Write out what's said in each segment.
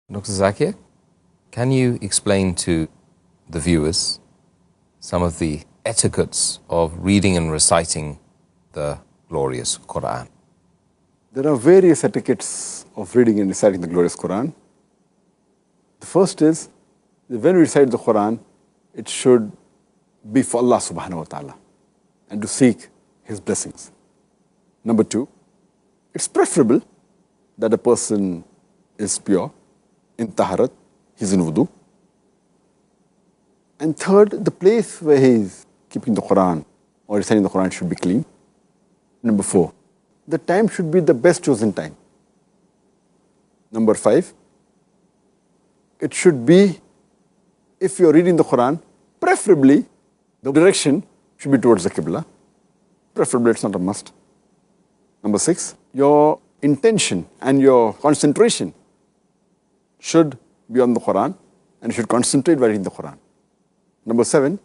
Dr. Zakir, can you explain to the viewers some of the etiquettes of reading and reciting the glorious Qur'an? There are various etiquettes of reading and reciting the glorious Qur'an. The first is that when we recite the Qur'an, it should be for Allah subhanahu wa ta'ala and to seek His blessings. Number two, it's preferable that a person is pure, in taharat, he's in wudu. And third, the place where he is keeping the Qur'an or reciting the Qur'an should be clean. Number four, the time should be the best chosen time. Number five, it should be, if you're reading the Qur'an, preferably the direction should be towards the Qibla. Preferably, it's not a must. Number six, your intention and your concentration should be on the Qur'an and you should concentrate while reading the Qur'an. Number seven,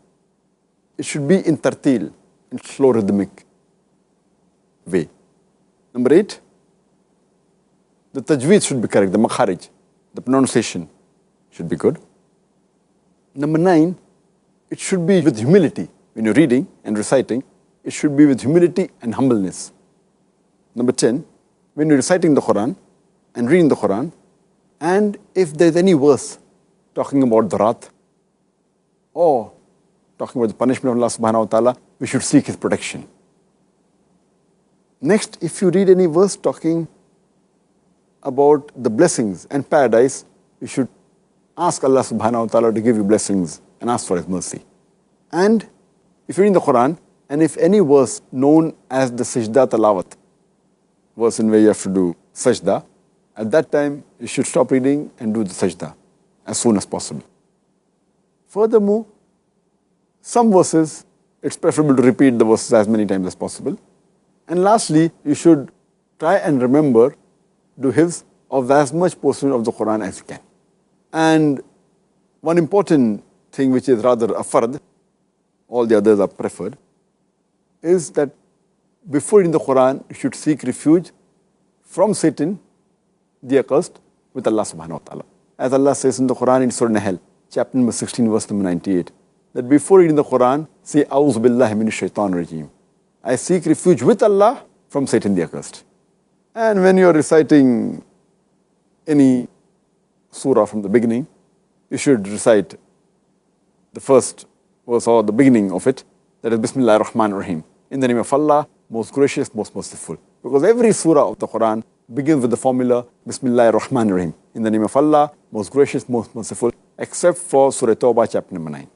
it should be in tartil, in slow rhythmic way. Number eight, the tajweed should be correct, the makharij, the pronunciation should be good. Number nine, it should be with humility. When you're reading and reciting, it should be with humility and humbleness. Number 10, when you're reciting the Qur'an and reading the Qur'an, and if there's any verse talking about the wrath or talking about the punishment of Allah subhanahu wa ta'ala, we should seek His protection. Next, if you read any verse talking about the blessings and paradise, you should ask Allah subhanahu wa ta'ala to give you blessings and ask for His mercy. And if you're in the Qur'an, and if any verse known as the sajda talawat, verse in where you have to do sajda, at that time you should stop reading and do the sajda as soon as possible. Furthermore, some verses, it's preferable to repeat the verses as many times as possible. And lastly, you should try and remember, do hifz of as much portion of the Qur'an as you can. And one important thing which is rather a fard, all the others are preferred, is that before reading the Qur'an, you should seek refuge from Satan, the accursed, with Allah subhanahu wa ta'ala. As Allah says in the Qur'an in Surah Nahl, chapter number 16, verse number 98, that before reading the Qur'an, say, A'udhu billahi minash shaitanir rajeem. I seek refuge with Allah from Satan the accursed. And when you're reciting any surah from the beginning, you should recite the first verse or the beginning of it, that is Bismillahir Rahmanir Rahim. In the name of Allah, most gracious, most merciful. Because every surah of the Qur'an begins with the formula Bismillahir Rahmanir Rahim. In the name of Allah, most gracious, most merciful, except for Surah Tawbah, chapter number 9.